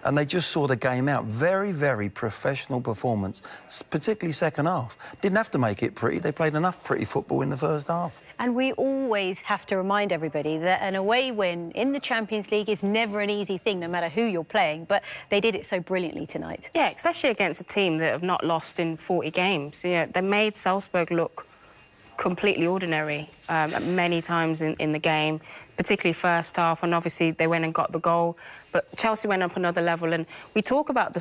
and they just saw the game out. Very, very professional performance, particularly second half. Didn't have to make it pretty. They played enough pretty football in the first half. And we always have to remind everybody that an away win in the Champions League is never an easy thing, no matter who you're playing, but they did it so brilliantly tonight. Yeah, especially against a team that have not lost in 40 games. You know, they made Salzburg look completely ordinary many times in the game, particularly first half, and obviously they went and got the goal. But Chelsea went up another level, and we talk about the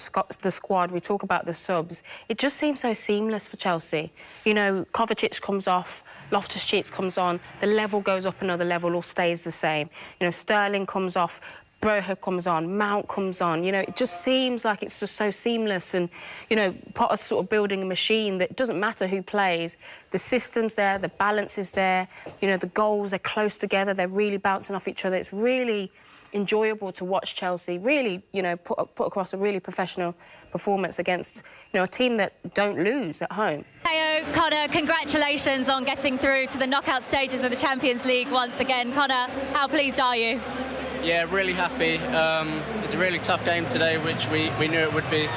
squad, we talk about the subs. It just seems so seamless for Chelsea. You know, Kovacic comes off, Loftus-Cheek comes on, the level goes up another level or stays the same. You know, Sterling comes off, Broja comes on, Mount comes on. You know, it just seems like it's just so seamless. And, you know, Potter's sort of building a machine that doesn't matter who plays. The system's there, the balance is there. You know, the goals, they're close together, they're really bouncing off each other. It's really enjoyable to watch Chelsea really, you know, put across a really professional performance against, you know, a team that don't lose at home. Hey, Connor, congratulations on getting through to the knockout stages of the Champions League once again. Connor, how pleased are you? Yeah, really happy. It's a really tough game today, which we knew it would be.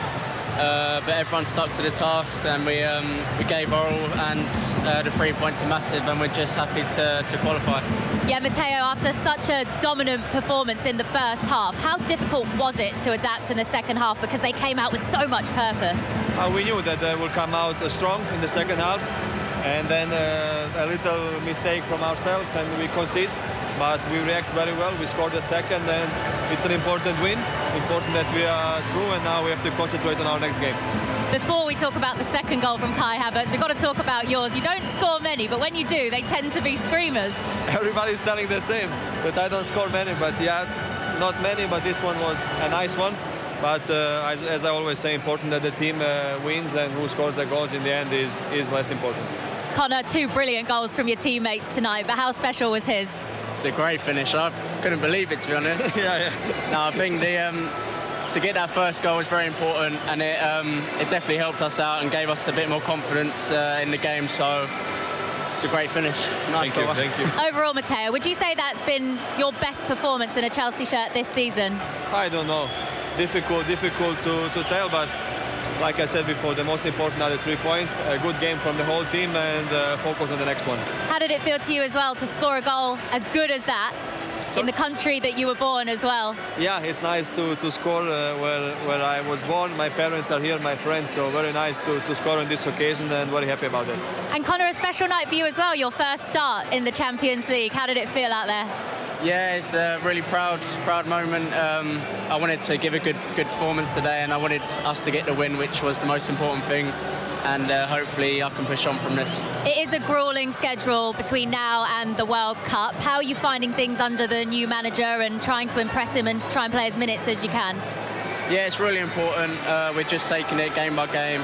But everyone stuck to the tasks, and we gave our all, and the 3 points are massive, and we're just happy to qualify. Yeah, Matteo, after such a dominant performance in the first half, how difficult was it to adapt in the second half, because they came out with so much purpose? We knew that they will come out strong in the second half, and then a little mistake from ourselves and we concede. But we react very well. We scored the second, and it's an important win. Important that we are through, and now we have to concentrate on our next game. Before we talk about the second goal from Kai Havertz, we've got to talk about yours. You don't score many, but when you do, they tend to be screamers. Everybody's telling the same, that I don't score many, but yeah, not many, but this one was a nice one. But as I always say, important that the team wins, and who scores the goals in the end is less important. Connor, 2 brilliant goals from your teammates tonight, but how special was his? It's a great finish. I couldn't believe it, to be honest. yeah. No, I think to get that first goal was very important, and it definitely helped us out and gave us a bit more confidence in the game. So it's a great finish. Nice goal. Thank you. Overall, Matteo, would you say that's been your best performance in a Chelsea shirt this season? I don't know. Difficult to tell, but like I said before, the most important are the 3 points. A good game from the whole team, and focus on the next one. How did it feel to you as well to score a goal as good as that in the country that you were born as well? Yeah, it's nice to score where I was born. My parents are here, my friends, so very nice to score on this occasion, and very happy about it. And Connor, a special night for you as well, your first start in the Champions League. How did it feel out there? Yeah, it's a really proud moment. I wanted to give a good performance today, and I wanted us to get the win, which was the most important thing. And hopefully I can push on from this. It is a gruelling schedule between now and the World Cup. How are you finding things under the new manager and trying to impress him and try and play as minutes as you can? Yeah, it's really important. We're just taking it game by game.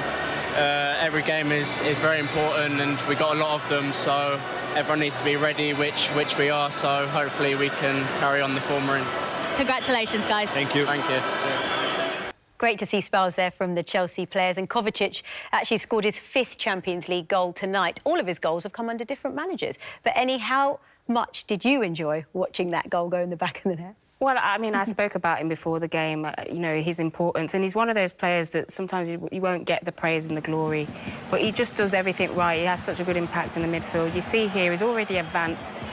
Every game is very important, and we got a lot of them, so everyone needs to be ready, which we are, so hopefully we can carry on the form we're in. Congratulations, guys. Thank you. Thank you. Cheers. Great to see spells there from the Chelsea players. And Kovacic actually scored his 5th Champions League goal tonight. All of his goals have come under different managers. But, Annie, how much did you enjoy watching that goal go in the back of the net? Well, I mean, I spoke about him before the game, you know, his importance. And he's one of those players that sometimes you won't get the praise and the glory, but he just does everything right. He has such a good impact in the midfield. You see here, he's already advanced,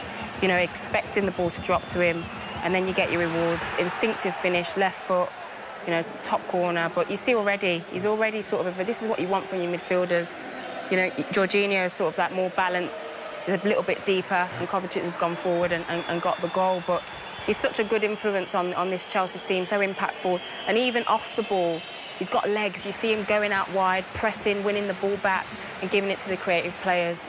you know, expecting the ball to drop to him, and then you get your rewards. Instinctive finish, left foot, you know, top corner. But you see already, he's already sort of, this is what you want from your midfielders. You know, Jorginho is sort of that more balance, a little bit deeper, and Kovacic has gone forward and got the goal. But he's such a good influence on this Chelsea team, so impactful. And even off the ball, he's got legs. You see him going out wide, pressing, winning the ball back and giving it to the creative players.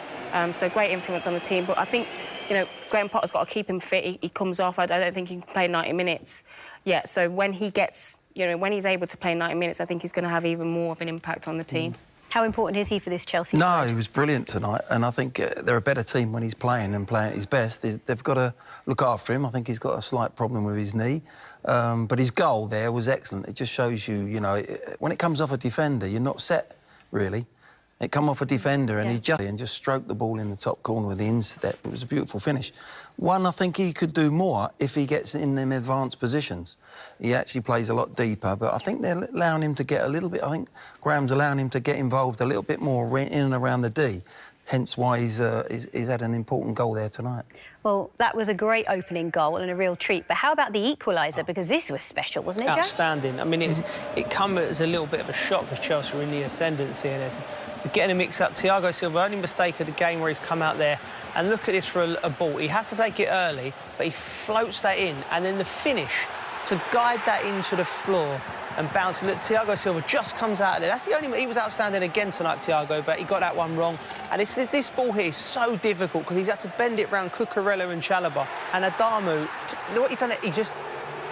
So great influence on the team. But I think, you know, Graham Potter's got to keep him fit. He comes off. I don't think he can play 90 minutes yet. So when he gets, you know, when he's able to play 90 minutes, I think he's going to have even more of an impact on the team. How important is he for this Chelsea No, side? he was brilliant tonight, and I think they're a better team when he's playing and playing at his best. They've got to look after him. I think he's got a slight problem with his knee, but his goal there was excellent. It just shows you, you know, when it comes off a defender, you're not set, really. It come off a defender and he just stroked the ball in the top corner with the instep. It was a beautiful finish. One, I think he could do more if he gets in them advanced positions. He actually plays a lot deeper, but I think they're allowing him to get a little bit... I think Graham's allowing him to get involved a little bit more in and around the D. Hence why he's had an important goal there tonight. Well, that was a great opening goal and a real treat. But how about the equaliser? Because this was special, wasn't it, Joe? Outstanding. I mean, it come as a little bit of a shock because Chelsea were in the ascendancy. And getting a mix up, Thiago Silva, only mistake of the game where he's come out there. And look at this for a ball. He has to take it early, but he floats that in. And then the finish to guide that into the floor and bounce. Look, Thiago Silva just comes out of there. That's the only... He was outstanding again tonight, Thiago, but he got that one wrong. And this ball here is so difficult because he's had to bend it round Cucurella and Chalobah. And Adamu, what he's done, he just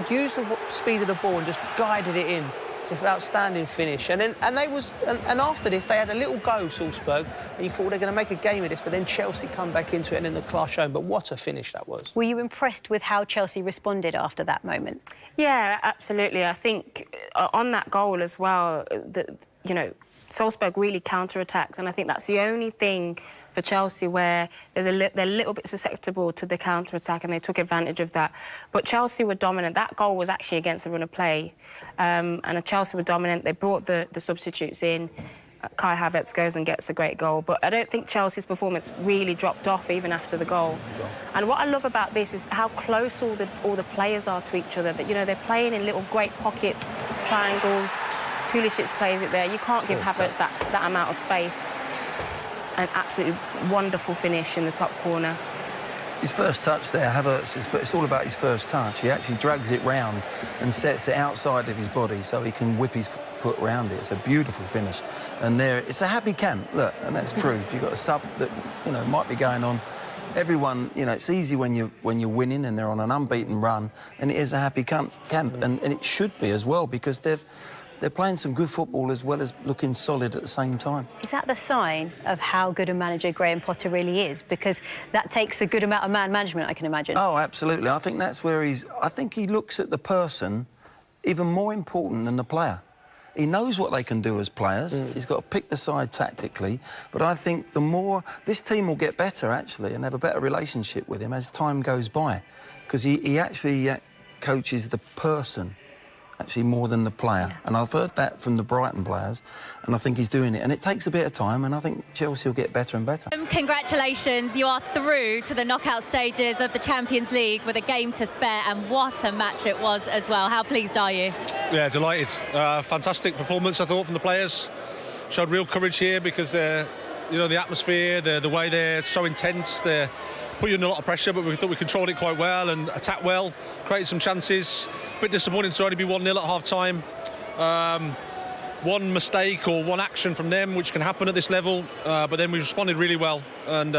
used the speed of the ball and just guided it in. It's an outstanding finish. And after this, they had a little go, Salzburg, and you thought they're going to make a game of this, but then Chelsea come back into it and then the class shown. But what a finish that was. Were you impressed with how Chelsea responded after that moment? Yeah, absolutely. I think on that goal as well, you know, Salzburg really counter-attacked, and I think that's the only thing for Chelsea where they're a little bit susceptible to the counter-attack, and they took advantage of that. But Chelsea were dominant. That goal was actually against the run of play, and Chelsea were dominant. They brought the substitutes in. Kai Havertz goes and gets a great goal, but I don't think Chelsea's performance really dropped off even after the goal. And what I love about this is how close all the players are to each other. That, you know, they're playing in little great pockets, triangles. Pulisic plays it there. You can't give Havertz that amount of space. An absolutely wonderful finish in the top corner. His first touch there, Havertz, it's all about his first touch. He actually drags it round and sets it outside of his body so he can whip his foot round it. It's a beautiful finish. And there, it's a happy camp, look, and that's proof. You've got a sub that, you know, might be going on. Everyone, you know, it's easy when you're winning and they're on an unbeaten run, and it is a happy camp, and it should be as well, because they're playing some good football as well as looking solid at the same time. Is that the sign of how good a manager Graham Potter really is? Because that takes a good amount of man management, I can imagine. Oh, absolutely. I think that's where I think he looks at the person even more important than the player. He knows what they can do as players. He's got to pick the side tactically. But I think the more... This team will get better, actually, and have a better relationship with him as time goes by. Because he actually coaches the person actually more than the player. And I've heard that from the Brighton players, and I think he's doing it. And it takes a bit of time, and I think Chelsea will get better and better. Congratulations, you are through to the knockout stages of the Champions League with a game to spare, and what a match it was as well. How pleased are you? Yeah, delighted. Fantastic performance, I thought, from the players. Showed real courage here because, you know, the atmosphere, the way they're so intense, they put you under a lot of pressure, but we thought we controlled it quite well and attacked well, created some chances. A bit disappointing to only be 1-0 at half-time. One mistake or one action from them, which can happen at this level, but then we responded really well. And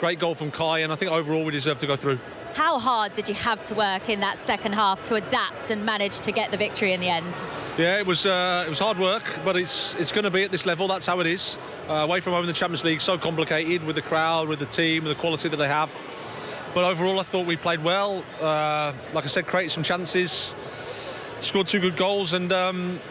great goal from Kai, and I think overall we deserve to go through. How hard did you have to work in that second half to adapt and manage to get the victory in the end? Yeah, it was hard work, but it's going to be at this level. That's how it is. Away from home in the Champions League, so complicated with the crowd, with the team, with the quality that they have. But overall, I thought we played well. Like I said, created some chances, scored 2 good goals, and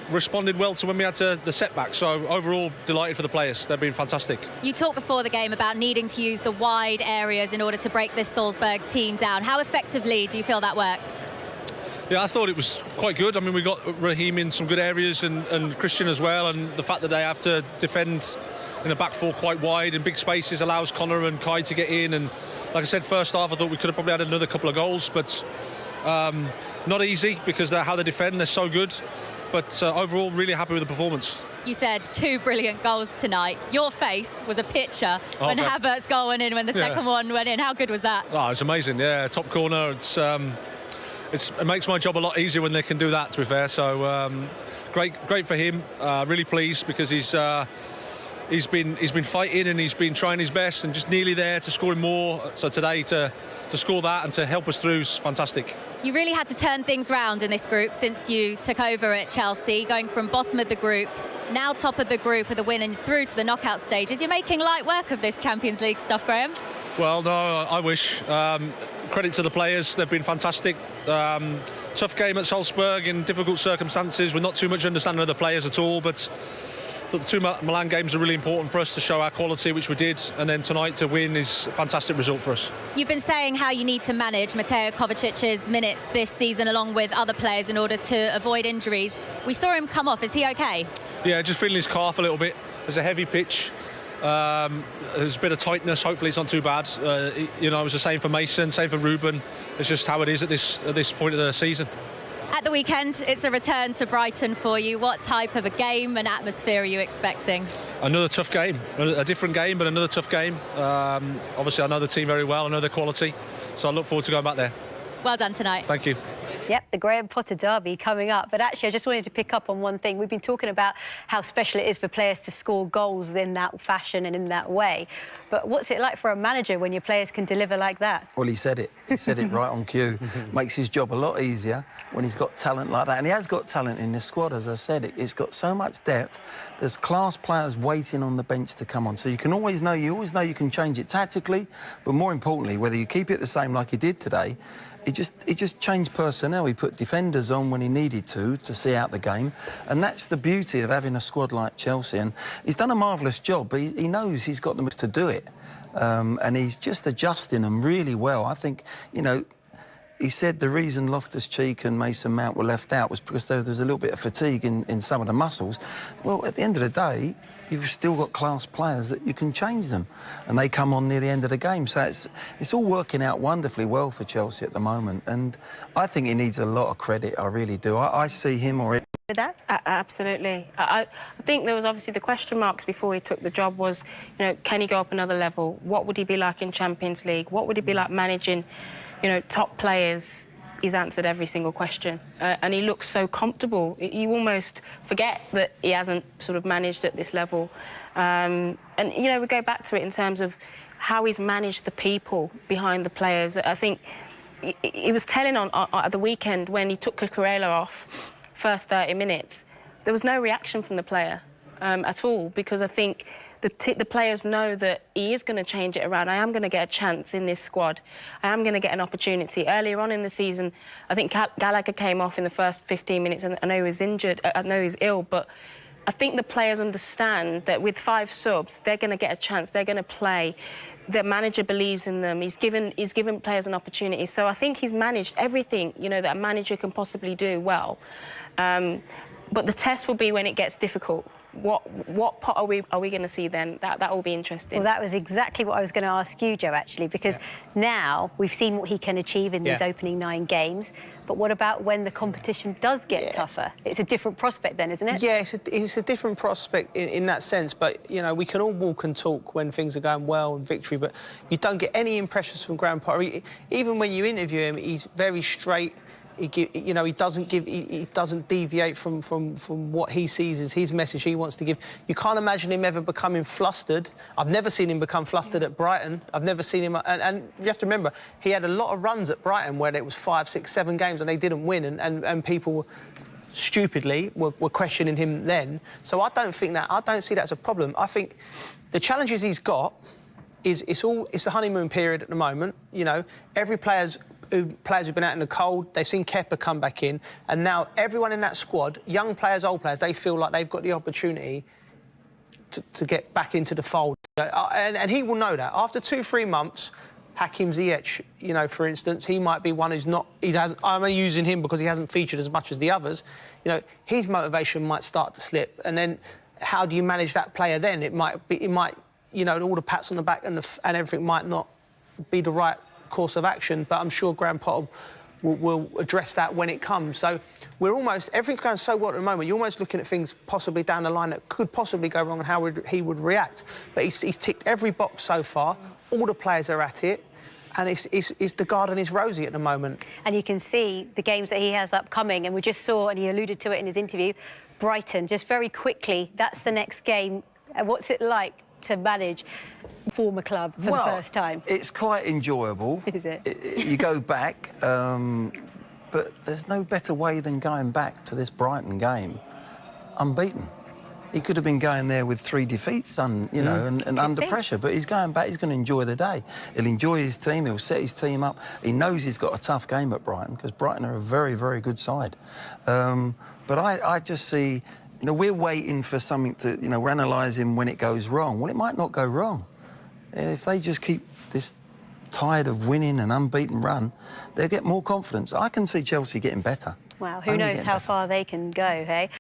responded well to when we had the setback. So overall, delighted for the players. They've been fantastic. You talked before the game about needing to use the wide areas in order to break this Salzburg team down. How effectively do you feel that worked? Yeah, I thought it was quite good. I mean, we got Raheem in some good areas and Christian as well, and the fact that they have to defend in the back four quite wide in big spaces allows Connor and Kai to get in. And like I said, first half I thought we could have probably had another couple of goals, but not easy because how they defend, they're so good. But overall, really happy with the performance. You said 2 brilliant goals tonight. Your face was a picture when Havertz's goal went in, when the second one went in. How good was that? Oh, it's amazing, yeah. Top corner. It makes my job a lot easier when they can do that, to be fair. So great for him. Really pleased because he's been fighting and he's been trying his best and just nearly there to score more. So today to score that and to help us through is fantastic. You really had to turn things round in this group since you took over at Chelsea, going from bottom of the group, now top of the group with a win and through to the knockout stages. You're making light work of this Champions League stuff, Graham. Well, no, I wish. Credit to the players, they've been fantastic. Tough game at Salzburg in difficult circumstances with not too much understanding of the players at all, but thought the two Milan games are really important for us to show our quality, which we did, and then tonight to win is a fantastic result for us. You've been saying how you need to manage Mateo Kovacic's minutes this season along with other players in order to avoid injuries. We saw him come off. Is he okay? Yeah, just feeling his calf a little bit. There's a heavy pitch. There's a bit of tightness. Hopefully it's not too bad. You know, it was the same for Mason, same for Ruben. It's just how it is at this point of the season. At the weekend, it's a return to Brighton for you. What type of a game and atmosphere are you expecting? Another tough game, a different game, but another tough game. Obviously, I know the team very well. I know their quality, so I look forward to going back there. Well done tonight. Thank you. Yep, the Graham Potter derby coming up. But actually, I just wanted to pick up on one thing. We've been talking about how special it is for players to score goals in that fashion and in that way. But what's it like for a manager when your players can deliver like that? Well, he said it. He said it right on cue. Makes his job a lot easier when he's got talent like that. And he has got talent in this squad, as I said. It's got so much depth. There's class players waiting on the bench to come on. So you always know you can change it tactically. But more importantly, whether you keep it the same like he did today, he just changed personnel. He put defenders on when he needed to see out the game. And that's the beauty of having a squad like Chelsea. And he's done a marvellous job, but he knows he's got them to do it. And he's just adjusting them really well. I think, you know, he said the reason Loftus-Cheek and Mason Mount were left out was because there was a little bit of fatigue in some of the muscles. Well, at the end of the day, you've still got class players that you can change them, and they come on near the end of the game. So it's all working out wonderfully well for Chelsea at the moment, and I think he needs a lot of credit. I really do. I see him already. With that? Absolutely. I think there was obviously the question marks before he took the job was, you know, can he go up another level? What would he be like in Champions League? What would he be like managing, you know, top players? He's answered every single question, and he looks so comfortable. You almost forget that he hasn't sort of managed at this level. And, you know, we go back to it in terms of how he's managed the people behind the players. I think he was telling on at the weekend when he took Cucurella off, first 30 minutes, there was no reaction from the player at all, because I think the players know that he is going to change it around. I am going to get a chance in this squad. I am going to get an opportunity. Earlier on in the season, I think Gallagher came off in the first 15 minutes, and I know he was injured, I know he's ill, but I think the players understand that with 5 subs, they're going to get a chance, they're going to play. The manager believes in them, he's given players an opportunity. So I think he's managed everything, you know, that a manager can possibly do well. But the test will be when it gets difficult. What pot are we going to see then? That will be interesting. Well, that was exactly what I was going to ask you, Joe, actually, because now we've seen what he can achieve in these opening 9 games. But what about when the competition does get tougher? It's a different prospect then, isn't it? Yeah, it's a different prospect in that sense. But, you know, we can all walk and talk when things are going well and victory, but you don't get any impressions from Graham Potter. Even when you interview him, he's very straight. You know, he doesn't deviate from what he sees as his message he wants to give. You can't imagine him ever becoming flustered. I've never seen him become flustered at Brighton. I've never seen him... And you have to remember, he had a lot of runs at Brighton where it was 5, 6, 7 games and they didn't win, and people stupidly were questioning him then. So I don't see that as a problem. I think the challenges he's got is it's the honeymoon period at the moment. You know, every players who've been out in the cold, they've seen Kepa come back in, and now everyone in that squad, young players, old players, they feel like they've got the opportunity to get back into the fold. And he will know that. After 2-3 months, Hakim Ziyech, you know, for instance, he might be one who's not... I'm only using him because he hasn't featured as much as the others. You know, his motivation might start to slip, and then how do you manage that player then? It might, you know, all the pats on the back and everything might not be the right course of action, but I'm sure Graham Potter will address that when it comes. So everything's going so well at the moment, you're almost looking at things possibly down the line that could possibly go wrong and how he would react. But he's ticked every box so far, all the players are at it, and it's the garden is rosy at the moment. And you can see the games that he has upcoming, and we just saw, and he alluded to it in his interview, Brighton, just very quickly, that's the next game. What's it like to manage former club for the first time? It's quite enjoyable. Is it? You go back, but there's no better way than going back to this Brighton game unbeaten. He could have been going there with 3 defeats, you know, and under pressure, but he's going back, he's going to enjoy the day. He'll enjoy his team, he'll set his team up. He knows he's got a tough game at Brighton, because Brighton are a very, very good side. But I just see... You know, we're waiting for something to, you know, we're analysing when it goes wrong. Well, it might not go wrong. If they just keep this tide of winning and unbeaten run, they'll get more confidence. I can see Chelsea getting better. Wow, who knows how far they can go, hey?